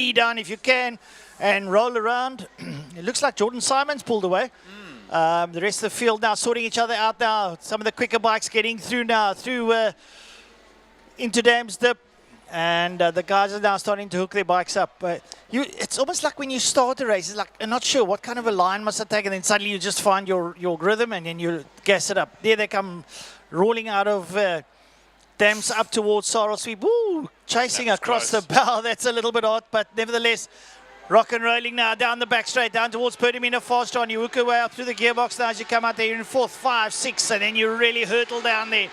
knee down if you can, and roll around. It looks like Jordan Simon's pulled away. The rest of the field now sorting each other out now. Some of the quicker bikes getting through now, into Dam's Dip. And the guys are now starting to hook their bikes up. It's almost like when you start a race, it's like, I'm not sure what kind of a line must I take, and then suddenly you just find your rhythm, and then you gas it up. There they come rolling out of Dam's up towards Sorrel Sweep. Woo! Chasing across the bow. That's a little bit odd, but nevertheless, rock and rolling now down the back straight, down towards Pertamina fast on. You hook your way up through the gearbox now as you come out there. You're in 4th, 5, 6, and then you really hurtle down there.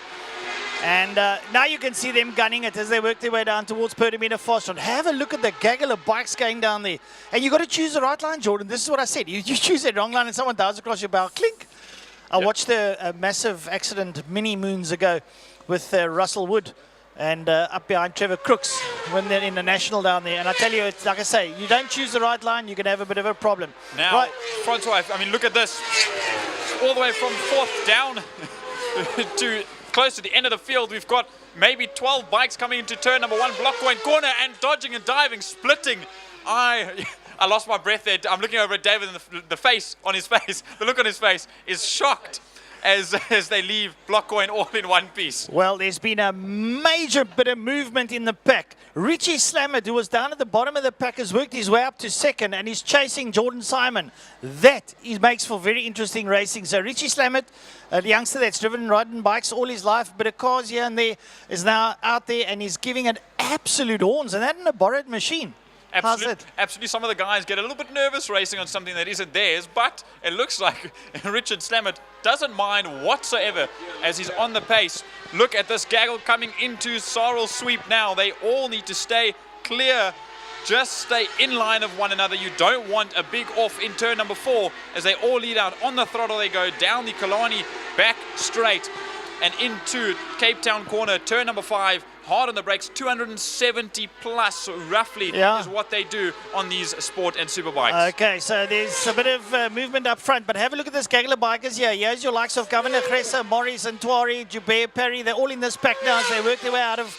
And now you can see them gunning it as they work their way down towards Pertamina fast on. Have a look at the gaggle of bikes going down there. And you've got to choose the right line, Jordan. This is what I said. You choose the wrong line and someone dives across your bow. Clink. I watched a massive accident many moons ago with Russell Wood and up behind Trevor Crooks when they're in the national down there. And I tell you, it's like I say, you don't choose the right line, you can have a bit of a problem. Now, Francois, I mean, look at this. All the way from 4th down to close to the end of the field. We've got maybe 12 bikes coming into turn number 1, block going corner, and dodging and diving, splitting. I lost my breath there. I'm looking over at David, and the face on his face, the look on his face is shocked as they leave block coin all in one piece. Well, there's been a major bit of movement in the pack. Richie Slamet, who was down at the bottom of the pack, has worked his way up to 2nd, and he's chasing Jordan Simon. That makes for very interesting racing. So Richie Slamet, the youngster that's driven and ridden bikes all his life, a bit of cars here and there, is now out there and he's giving it absolute horns, and that in a borrowed machine. Absolutely, some of the guys get a little bit nervous racing on something that isn't theirs, but it looks like Richard Slamet doesn't mind whatsoever as he's on the pace. Look at this gaggle coming into Sorrel Sweep now. They all need to stay clear, just stay in line of one another. You don't want a big off in turn number 4 as they all lead out. On the throttle they go, down the Killarney, back straight and into Cape Town corner, turn number 5. Hard on the brakes, 270 plus roughly is what they do on these sport and super bikes. Okay, so there's a bit of movement up front, but have a look at this gaggle of bikers here. Here's your likes of Governor Cressa, Morris, and Tuari, Joubert, Perry. They're all in this pack now as they work their way out of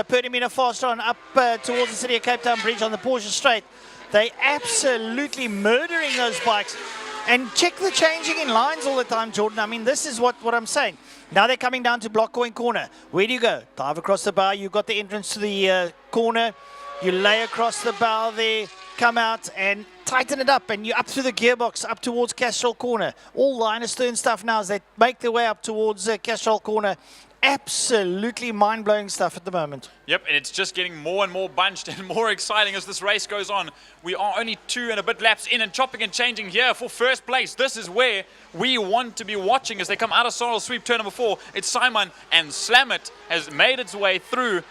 Pertamina fast on up towards the city of Cape Town Bridge on the Porsche Straight. They absolutely murdering those bikes. And check the changing in lines all the time, Jordan. I mean, this is what I'm saying. Now they're coming down to block coin corner. Where do you go? Dive across the bow. You've got the entrance to the corner. You lay across the bow there, come out and tighten it up. And you're up through the gearbox, up towards Castrol corner. All line astern stuff now as they make their way up towards Castrol corner. Absolutely mind-blowing stuff at the moment. Yep, and it's just getting more and more bunched and more exciting as this race goes on. We are only 2 and a bit laps in and chopping and changing here for first place. This is where we want to be watching as they come out of Sorrel Sweep turn number 4. It's Simon, and Slamet has made its way through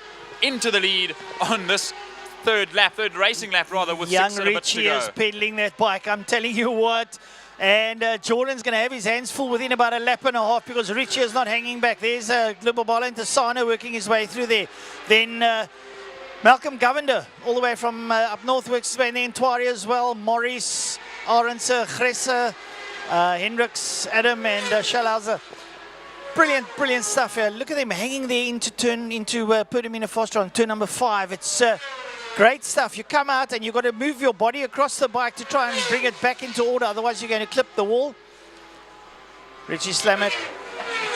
into the lead on this third racing lap rather, with Young 6 and a bit to Richie go. is pedaling that bike, I'm telling you what. And Jordan's going to have his hands full within about a lap and a half because Richie is not hanging back. There's Glubabala and Tassano working his way through there. Then Malcolm Govender, all the way from up north, works his way in there. Tuari as well. Morris, Arendse, Gresse, Hendricks, Adam, and Schalhauser. Brilliant stuff here. Look at them hanging there into Pertamina Foster on turn number 5. It's great stuff. You come out and you've got to move your body across the bike to try and bring it back into order. Otherwise, you're going to clip the wall. Richie Slamet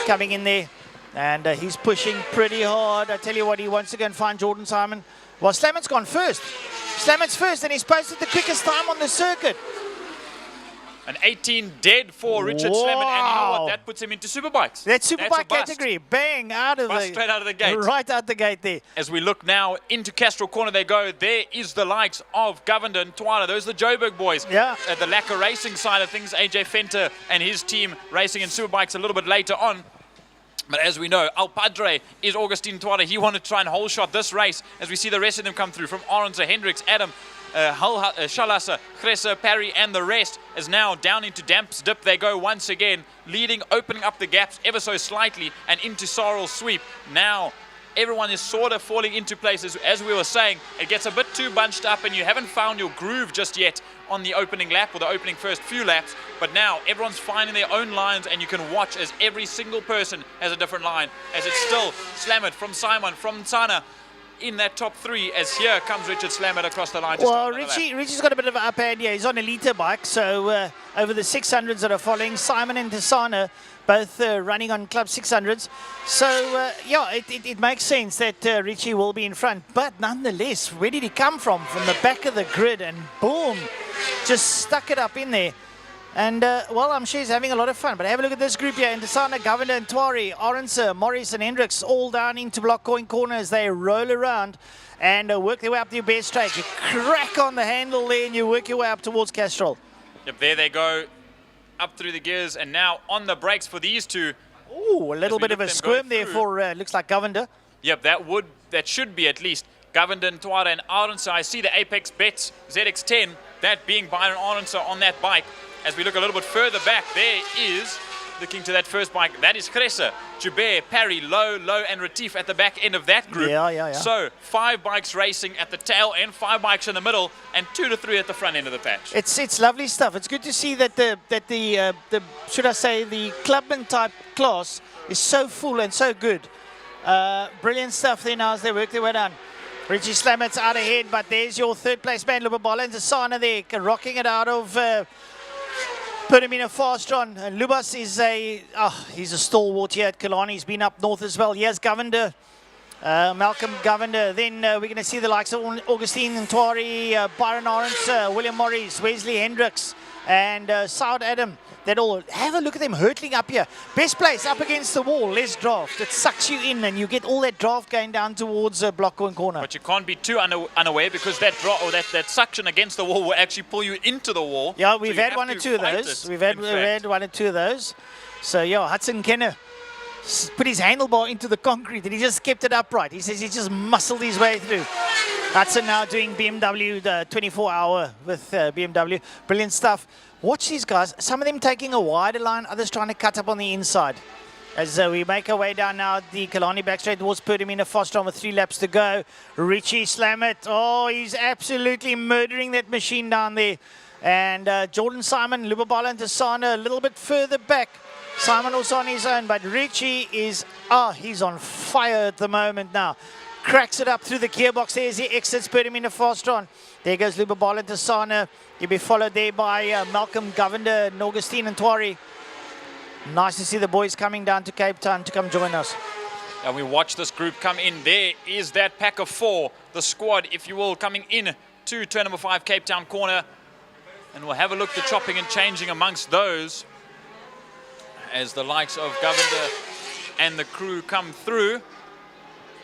coming in there. And he's pushing pretty hard. I tell you what, he wants to go and find Jordan Simon. Well, Slamet's gone first. Slamet's first, and he's posted the quickest time on the circuit. An 18 dead for Richard Slamet, and you know what? That puts him into superbikes. That's superbike category. Bang, straight out of the gate. Right out the gate there. As we look now into Castrol corner, they go. There is the likes of Govender and Tuala. Those are the Joburg boys. Yeah. At the lacquer racing side of things, AJ Fenter and his team racing in superbikes a little bit later on. But as we know, Al Padre is Augustine Tuala. He wanted to try and whole shot this race as we see the rest of them come through from Arendse, Hendricks, Adam, Schalhauser, Gresse, Parry, and the rest. As now down into Dam's Dip they go once again, leading, opening up the gaps ever so slightly and into Sorrel Sweep. Now everyone is sort of falling into places. As we were saying, it gets a bit too bunched up and you haven't found your groove just yet on the opening lap or the opening first few laps. But now everyone's finding their own lines and you can watch as every single person has a different line. As it's still Slamet from Simon, from Tsana, in that top 3, as here comes Richard Slamet across the line. Well, Richie's got a bit of an upper hand here. He's on a liter bike, so over the 600s that are following, Simon and Tisana both running on Club 600s. So, yeah, it makes sense that Richie will be in front. But nonetheless, where did he come from? From the back of the grid, and boom, just stuck it up in there. And, well, I'm sure he's having a lot of fun. But have a look at this group here. Intisana, Governor, and Twari, Orense, Morris, and Hendricks all down into block coin corner as they roll around and work their way up to your best straight. You crack on the handle there and you work your way up towards Castrol. Yep, there they go, up through the gears, and now on the brakes for these two. Ooh, a little bit of a squirm there for, looks like Governor. Yep, that should be at least Governor, Twara, and Orense. I see the Apex Bets ZX10, that being Byron Orense on that bike. As we look a little bit further back, there is looking to that first bike. That is Kresse, Joubert, Parry, Low, and Retief at the back end of that group. Yeah. So 5 bikes racing at the tail end, 5 bikes in the middle, and 2 to 3 at the front end of the patch. It's lovely stuff. It's good to see that the should I say, the Clubman type class is so full and so good. Brilliant stuff there now as they work their way down. Richie Slamet's out ahead, but there's your third place man, Lubabala and Tisana there, rocking it out of put him in a fast run. And Lubas is he's a stalwart here at Killarney. He's been up north as well. Here's Govender, Malcolm Govender. Then we're going to see the likes of Augustine Ntwari, Byron Orense, William Morris, Wesley Hendricks, and Saud Adam. That all, have a look at them hurtling up here. Best place up against the wall, less draft. It sucks you in and you get all that draft going down towards block and corner. But you can't be too unaware, because that draft or that suction against the wall will actually pull you into the wall. Yeah, we've had 1 or 2 of those. We've had 1 or 2 of those. So yeah, Hudson Kenner put his handlebar into the concrete and he just kept it upright. He says he just muscled his way through. Hudson now doing BMW, the 24-hour with BMW. Brilliant stuff. Watch these guys. Some of them taking a wider line, others trying to cut up on the inside. As we make our way down now the Killarney back straight towards Perdamina Fostron with 3 laps to go. Richie Slamet. Oh, he's absolutely murdering that machine down there. And Jordan Simon, Lubabala and Tisana a little bit further back. Simon also on his own, but Richie is, he's on fire at the moment now. Cracks it up through the gearbox there as he exits Perdamina Fostron. There goes Lubabala and Tisana. He'll be followed there by Malcolm Govender and Augustine Ntwari. Nice to see the boys coming down to Cape Town to come join us. And we watch this group come in. There is that pack of 4, the squad, if you will, coming in to turn number 5, Cape Town corner. And we'll have a look, the chopping and changing amongst those as the likes of Govender and the crew come through.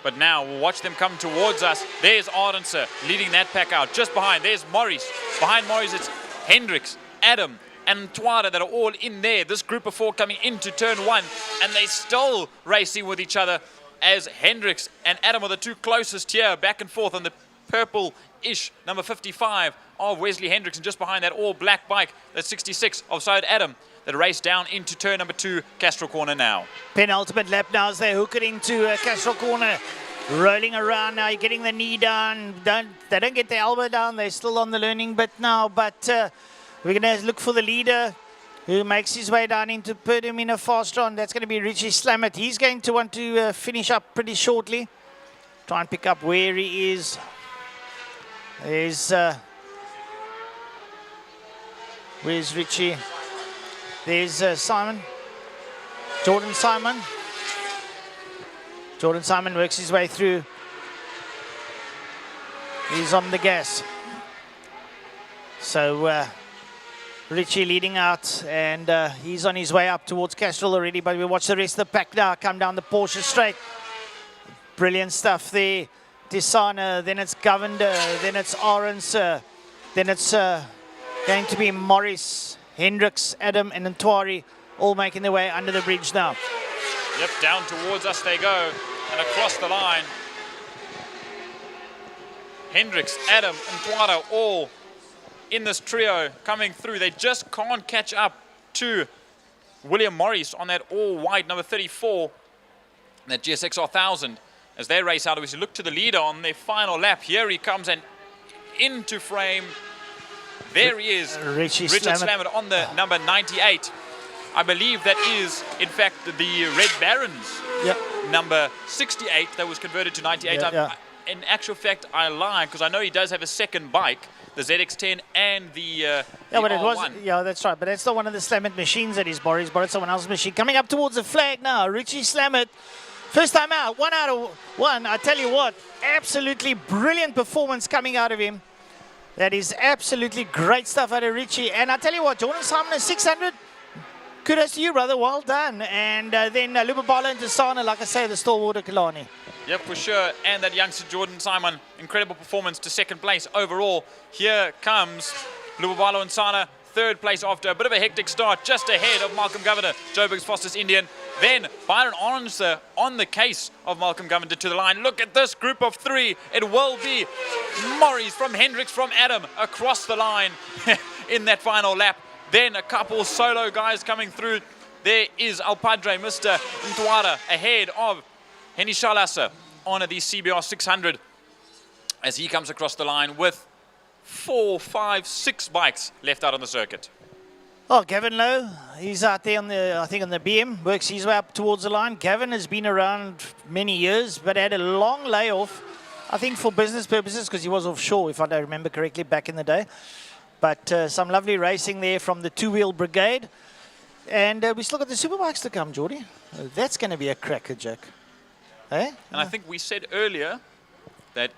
But now we'll watch them come towards us. There's Orense leading that pack out. Just behind, there's Morris. Behind Morris, it's Hendricks, Adam, and Twara that are all in there. This group of 4 coming into turn 1, and they still racing with each other as Hendricks and Adam are the 2 closest here, back and forth on the purple-ish number 55 of Wesley Hendricks, and just behind that all-black bike, that's 66 of Saud Adam, that race down into turn number 2, Castrol corner now. Penultimate lap now as they hook it into Castrol corner. Rolling around now, you're getting the knee down. They don't get the elbow down. They're still on the learning bit now, but we're going to look for the leader who makes his way down into Perdamina Fastron. That's going to be Richie Slamet. He's going to want to finish up pretty shortly. Try and pick up where he is. Where's Richie? There's Simon. Jordan Simon. Jordan Simon works his way through. He's on the gas. So Richie leading out, and he's on his way up towards Castrol already, but we watch the rest of the pack now come down the Porsche straight. Brilliant stuff there. Tisana, then it's Govender, then it's Orense, then it's going to be Morris, Hendricks, Adam, and Ntwari, all making their way under the bridge now. Yep, down towards us they go, and across the line. Hendricks, Adam, and Ntwari all in this trio coming through. They just can't catch up to William Morris on that all-white number 34, that GSX 1000. As they race out, we look to the leader on their final lap. Here he comes, and into frame. There he is, Richard Slamet on the number 98. I believe that is, in fact, the Red Barons number 68 that was converted to 98. in actual fact, I lie, because I know he does have a second bike, the ZX-10 and the Yeah, but it was. R1. Yeah, that's right. But that's not one of the Slam-It machines that he's borrowed. He's borrowed someone else's machine. Coming up towards the flag now, Richie Slam-It. First time out, 1 out of 1. I tell you what, absolutely brilliant performance coming out of him. That is absolutely great stuff out of Richie. And I tell you what, Jordan Simon is 600. Kudos to you, brother. Well done. And then Lubabala and Tasana, like I say, the stalwart of Killarney. Yep, for sure. And that youngster Jordan Simon, incredible performance to second place overall. Here comes Lubabalo and Sana, third place after a bit of a hectic start, just ahead of Malcolm Governor, Joburg's fastest Indian. Then Byron Oranser on the case of Malcolm Governor to the line. Look at this group of three. It will be Morris from Hendricks from Adam across the line in that final lap. Then a couple solo guys coming through. There is Al Padre, Mr. Ntwara, ahead of Henny Shalasa on the CBR 600 as he comes across the line with 4, 5, 6 bikes left out on the circuit. Oh, Gavin Lowe, he's out there on the, I think on the BM, works his way up towards the line. Gavin has been around many years, but had a long layoff, I think for business purposes, because he was offshore, if I don't remember correctly, back in the day. But some lovely racing there from the two-wheel brigade. And we still got the superbikes to come, Geordie. That's going to be a cracker, Jack. Eh? And I think we said earlier that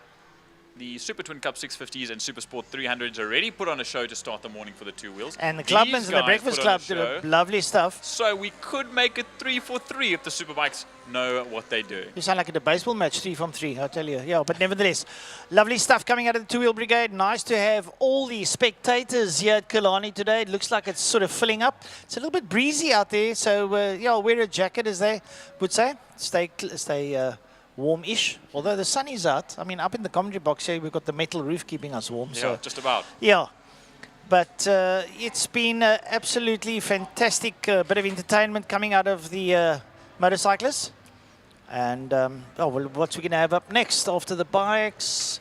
the Super Twin Cup 650s and Super Sport 300s already put on a show to start the morning for the two wheels. And the Clubmans and the Breakfast Club did lovely stuff. So we could make it 3 for 3 if the superbikes know what they do. You sound like at a baseball match, 3 from 3, I tell you. Yeah, but nevertheless, lovely stuff coming out of the two-wheel brigade. Nice to have all the spectators here at Killarney today. It looks like it's sort of filling up. It's a little bit breezy out there, so yeah, wear a jacket, as they would say. Stay warm-ish, although the sun is out. I mean, up in the commentary box here, we've got the metal roof keeping us warm. Yeah, so just about. Yeah, but it's been absolutely fantastic bit of entertainment coming out of the motorcyclists. And oh, well, what's we going to have up next after the bikes?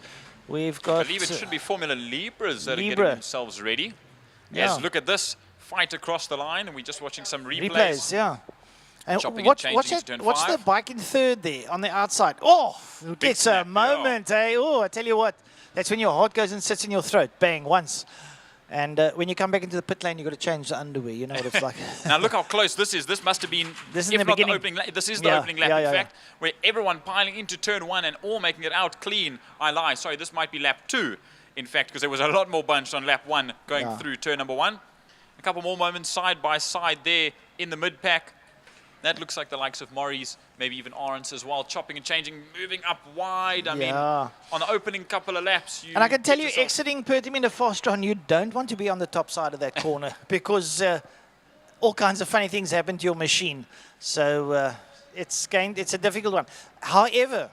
We've got... I believe it should be Formula Libras that are getting themselves ready. Yeah. Yes, look at this fight across the line, and we're just watching some replays. Replays, yeah. And what's the bike in third there on the outside? Oh, it's a moment, eh? Oh, I tell you what, that's when your heart goes and sits in your throat. Bang, once. And when you come back into the pit lane, you've got to change the underwear. You know what it's like. Now look how close this is. This must have been, this is the beginning. The opening lap. This is the opening lap, in fact, where everyone piling into turn 1 and all making it out clean. I lie. Sorry, this might be lap 2, in fact, because there was a lot more bunched on lap 1 going through turn number 1. A couple more moments side by side there in the mid-pack. That looks like the likes of Morris, maybe even Orange as well, chopping and changing, moving up wide. I mean, on the opening couple of laps. And I can tell you, exiting Pertamina Fastron, you don't want to be on the top side of that corner because all kinds of funny things happen to your machine. So it's a difficult one. However,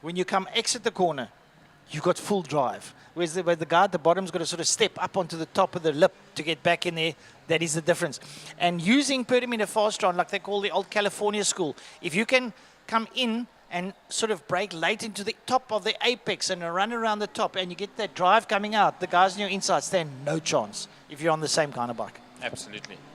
when you come exit the corner, you've got full drive. Whereas the guy at the bottom's got to sort of step up onto the top of the lip to get back in there. That is the difference. And using Pertamina Fastron, like they call the old California school, if you can come in and sort of break late into the top of the apex and run around the top and you get that drive coming out, the guys on your inside stand no chance if you're on the same kind of bike. Absolutely.